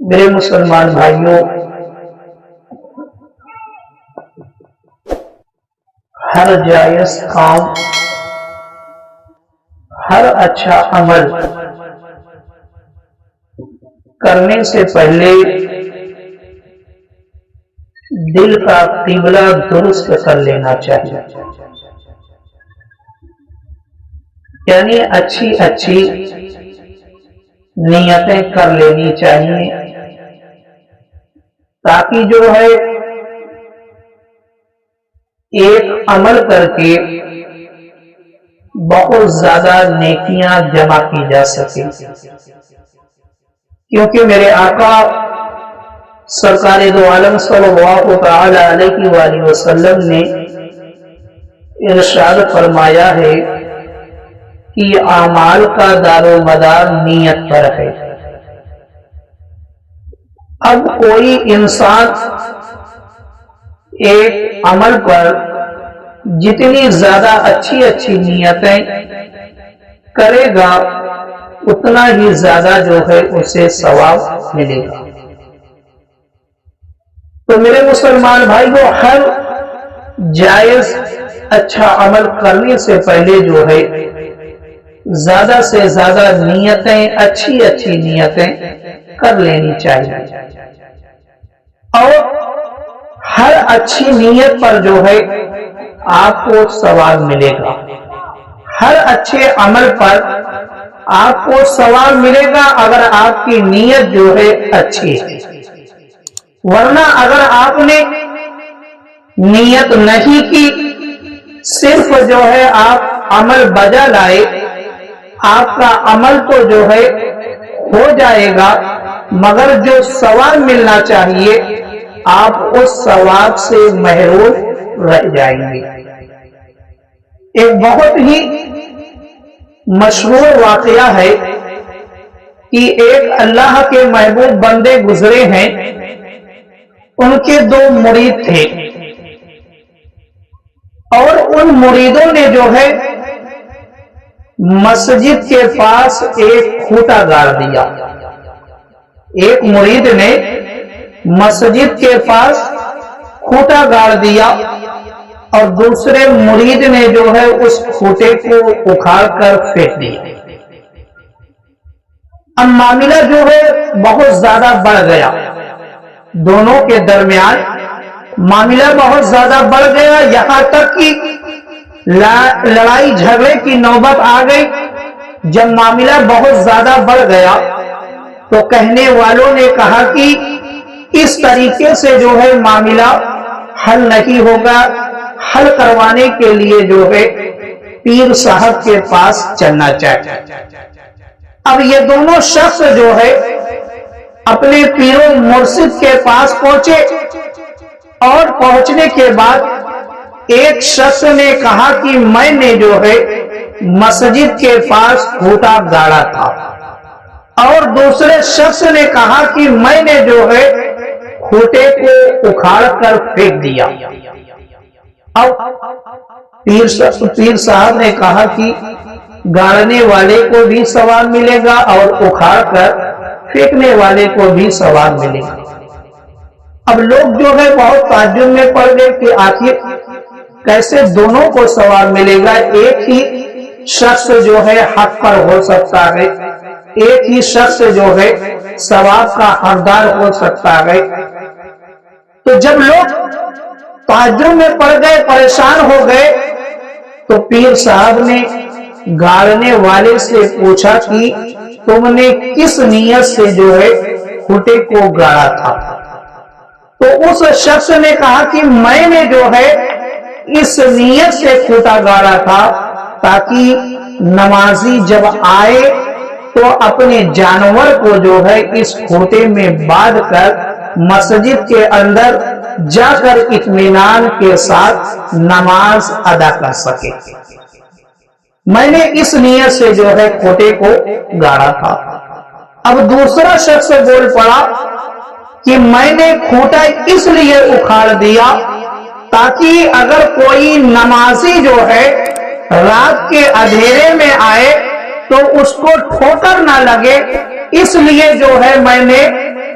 میرے مسلمان بھائیوں، ہر جائز کام، ہر اچھا عمل کرنے سے پہلے دل کا قبلہ درست کر لینا چاہیے، یعنی اچھی نیتیں کر لینی چاہیے، تاکہ جو ہے ایک عمل کر کے بہت زیادہ نیکیاں جمع کی جا سکیں۔ کیونکہ میرے آقا سرکار دو عالم صلی اللہ تعالی علیہ وآلہ وسلم نے ارشاد فرمایا ہے کہ اعمال کا دار و مدار نیت پر ہے۔ اب کوئی انسان ایک عمل پر جتنی زیادہ اچھی نیتیں کرے گا اتنا ہی زیادہ جو ہے اسے ثواب ملے گا۔ تو میرے مسلمان بھائیوں، ہر جائز اچھا عمل کرنے سے پہلے جو ہے زیادہ سے زیادہ نیتیں، اچھی نیتیں کر لینی چاہیے، اور ہر اچھی نیت پر جو ہے آپ کو ثواب ملے گا، ہر اچھے عمل پر آپ کو ثواب ملے گا اگر آپ کی نیت جو ہے اچھی ہے۔ ورنہ اگر آپ نے نیت نہیں کی، صرف جو ہے آپ عمل بجا لائے، آپ کا عمل تو جو ہے ہو جائے گا، مگر جو ثواب ملنا چاہیے آپ اس ثواب سے محروم رہ جائیں گے۔ ایک بہت ہی مشہور واقعہ ہے کہ ایک اللہ کے محبوب بندے گزرے ہیں، ان کے دو مرید تھے، اور ان مریدوں نے جو ہے مسجد کے پاس ایک کھوٹا گاڑ دیا۔ ایک مرید نے مسجد کے پاس کھوٹا گاڑ دیا اور دوسرے مرید نے جو ہے اس کھوٹے کو اکھاڑ کر پھینک دیا۔ اب معاملہ جو ہے بہت زیادہ بڑھ گیا، دونوں کے درمیان معاملہ بہت زیادہ بڑھ گیا، یہاں تک کہ لڑائی جھگڑے کی نوبت آ گئی۔ جب معاملہ بہت زیادہ بڑھ گیا تو کہنے والوں نے کہا کہ اس طریقے سے جو ہے معاملہ حل نہیں ہوگا، حل کروانے کے لیے جو ہے پیر صاحب کے پاس چلنا چاہیے۔ اب یہ دونوں شخص جو ہے اپنے پیر و مرشد کے پاس پہنچے، اور پہنچنے کے بعد ایک شخص نے کہا کہ میں نے جو ہے مسجد کے پاس کھوٹا گاڑا تھا، اور دوسرے شخص نے کہا کہ میں نے جو ہے کھوٹے کو اکھاڑ کر پھینک دیا۔ اب پیر صاحب نے کہا کہ گاڑنے والے کو بھی ثواب ملے گا اور اکھاڑ کر پھینکنے والے کو بھی ثواب ملے گا۔ اب لوگ جو ہے بہت تعجب میں پڑ گئے کہ آخر کیسے دونوں کو ثواب ملے گا؟ ایک ہی شخص جو ہے حق پر ہو سکتا ہے، ایک ہی شخص جو ہے ثواب کا حقدار ہو سکتا ہے۔ تو جب لوگ تعجب میں پڑ گئے، پریشان ہو گئے، تو پیر صاحب نے گاڑنے والے سے پوچھا کہ تم نے کس نیت سے جو ہے کھوٹے کو گاڑا تھا؟ تو اس شخص نے کہا کہ میں نے جو ہے اس نیت سے کھوٹا گاڑا تھا تاکہ نمازی جب آئے تو اپنے جانور کو جو ہے اس کھوٹے میں باندھ کر مسجد کے اندر جا کر اطمینان کے ساتھ نماز ادا کر سکے۔ میں نے اس نیت سے جو ہے کھوٹے کو گاڑا تھا۔ اب دوسرا شخص بول پڑا کہ میں نے کھوٹا اس لیے اکھاڑ دیا تاکہ اگر کوئی نمازی جو ہے رات کے اندھیرے میں آئے تو اس کو ٹھوکر نہ لگے، اس لیے جو ہے میں نے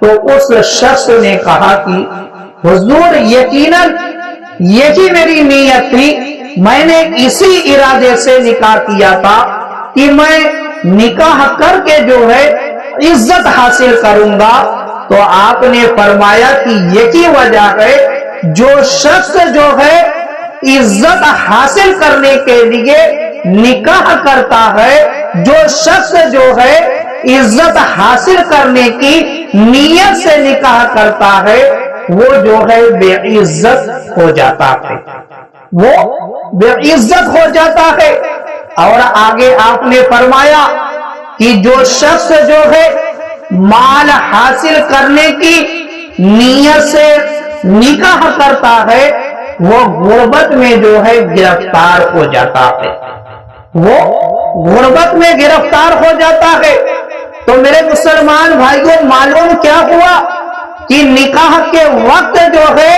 تو اس شخص نے کہا کہ حضور یقیناً یہی میری نیت تھی، میں نے اسی ارادے سے نکاح کیا تھا کہ میں نکاح کر کے جو ہے عزت حاصل کروں گا۔ تو آپ نے فرمایا کہ یہی وجہ ہے جو شخص جو ہے عزت حاصل کرنے کے لیے نکاح کرتا ہے، جو شخص جو ہے عزت حاصل کرنے کی نیت سے نکاح کرتا ہے، وہ جو ہے بے عزت ہو جاتا ہے، وہ بے عزت ہو جاتا ہے۔ اور آگے آپ نے فرمایا کہ جو شخص جو ہے مال حاصل کرنے کی نیت سے نکاح کرتا ہے، وہ غربت میں جو ہے گرفتار ہو جاتا ہے، وہ غربت میں گرفتار ہو جاتا ہے۔ تو میرے مسلمان بھائیوں، معلوم کیا ہوا کہ نکاح کے وقت جو ہے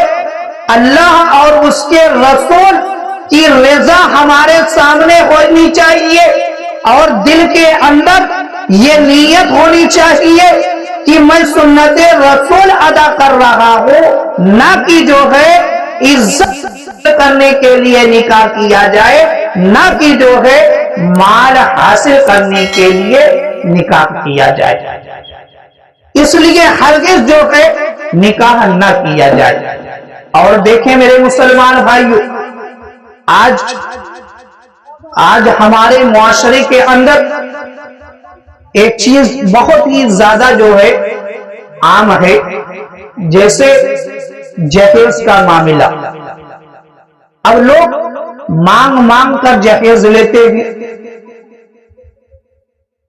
اللہ اور اس کے رسول کی رضا ہمارے سامنے ہونی چاہیے، اور دل کے اندر یہ نیت ہونی چاہیے کہ میں سنت رسول ادا کر رہا ہوں، نہ کہ جو ہے عزت کرنے کے لیے نکاح کیا جائے، نہ کہ جو ہے مال حاصل کرنے کے لیے نکاح کیا جائے۔ اس لیے ہرگز جو ہے نکاح نہ کیا جائے۔ اور دیکھیں میرے مسلمان بھائیوں، آج ہمارے معاشرے کے اندر ایک چیز بہت ہی زیادہ جو ہے عام ہے، جیسے جہیز کا معاملہ۔ اب لوگ مانگ کر جہیز لیتے ہیں،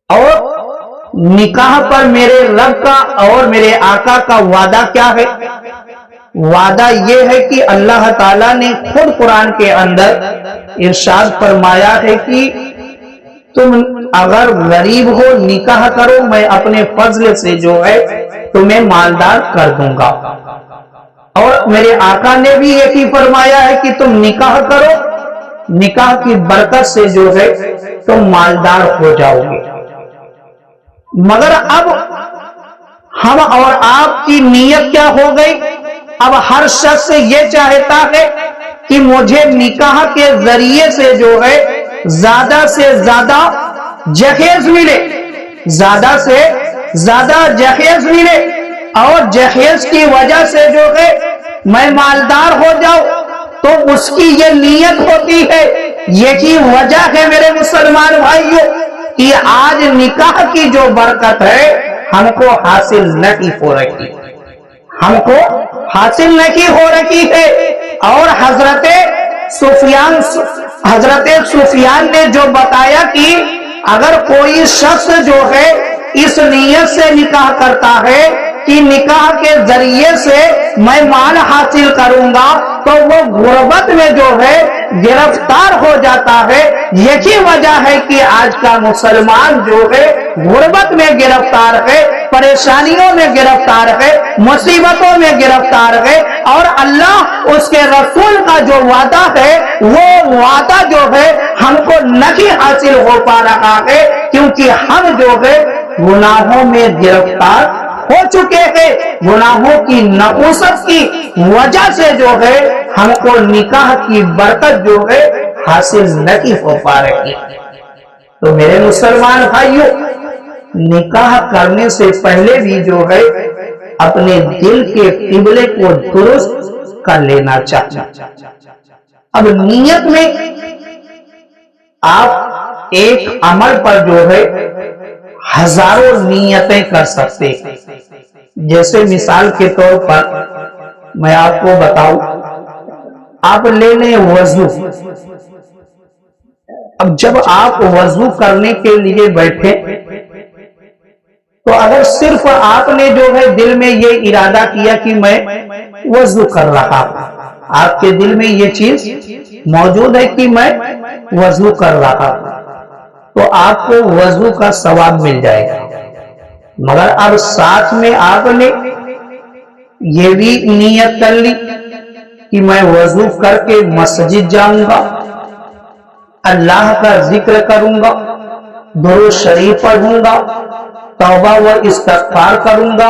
اور نکاح پر میرے رب کا اور میرے آقا کا وعدہ کیا ہے؟ وعدہ یہ ہے کہ اللہ تعالیٰ نے خود قرآن کے اندر ارشاد فرمایا ہے کہ تم اگر غریب ہو نکاح کرو، میں اپنے فضل سے جو ہے تمہیں مالدار کر دوں گا۔ اور میرے آقا نے بھی یہی فرمایا ہے کہ تم نکاح کرو، نکاح کی برکت سے جو ہے تم مالدار ہو جاؤ گے۔ مگر اب ہم اور آپ کی نیت کیا ہو گئی؟ اب ہر شخص یہ چاہتا ہے کہ مجھے نکاح کے ذریعے سے جو ہے زیادہ سے زیادہ جہیز ملے، زیادہ سے زیادہ جہیز ملے، اور جہیز کی وجہ سے جو ہے میں مالدار ہو جاؤں۔ تو اس کی یہ نیت ہوتی ہے۔ یہی وجہ ہے میرے مسلمان بھائیوں کہ آج نکاح کی جو برکت ہے ہم کو حاصل نہیں ہو رہی، ہم کو حاصل نہیں ہو رہی ہے۔ اور حضرت سفیان نے جو بتایا کہ اگر کوئی شخص جو ہے اس نیت سے نکاح کرتا ہے کہ نکاح کے ذریعے سے میں مال حاصل کروں گا، تو وہ غربت میں جو ہے گرفتار ہو جاتا ہے۔ یہی وجہ ہے کہ آج کا مسلمان جو ہے غربت میں گرفتار ہے، پریشانیوں میں گرفتار ہے، مصیبتوں میں گرفتار ہے، اور اللہ اس کے رسول کا جو وعدہ ہے وہ وعدہ جو ہے ہم کو نہیں حاصل ہو پا رہا ہے، کیونکہ ہم جو ہے گناہوں میں گرفتار ہو چکے ہیں۔ گناہوں کی نحوست کی وجہ سے جو ہے ہم کو نکاح کی برکت جو ہے حاصل نہیں ہو پا رہی۔ تو میرے مسلمان بھائیوں، نکاح کرنے سے پہلے بھی جو ہے اپنے دل کے قبلے کو درست کر لینا چاہیے۔ اب نیت میں آپ ایک عمل پر جو ہے ہزاروں نیتیں کر سکتے ہیں۔ جیسے مثال کے طور پر میں آپ کو بتاؤں، آپ لے لیں وضو۔ اب جب آپ وضو کرنے کے لیے بیٹھے تو اگر صرف آپ نے جو ہے دل میں یہ ارادہ کیا کہ میں وضو کر رہا ہوں، آپ کے دل میں یہ چیز موجود ہے کہ میں وضو کر رہا ہوں، تو آپ کو وضو کا ثواب مل جائے گا۔ مگر اب ساتھ میں آپ نے یہ بھی نیت کر لی کہ میں وضو کر کے مسجد جاؤں گا، اللہ کا ذکر کروں گا، درود شریف پڑھوں گا، توبہ و استغفار کروں گا،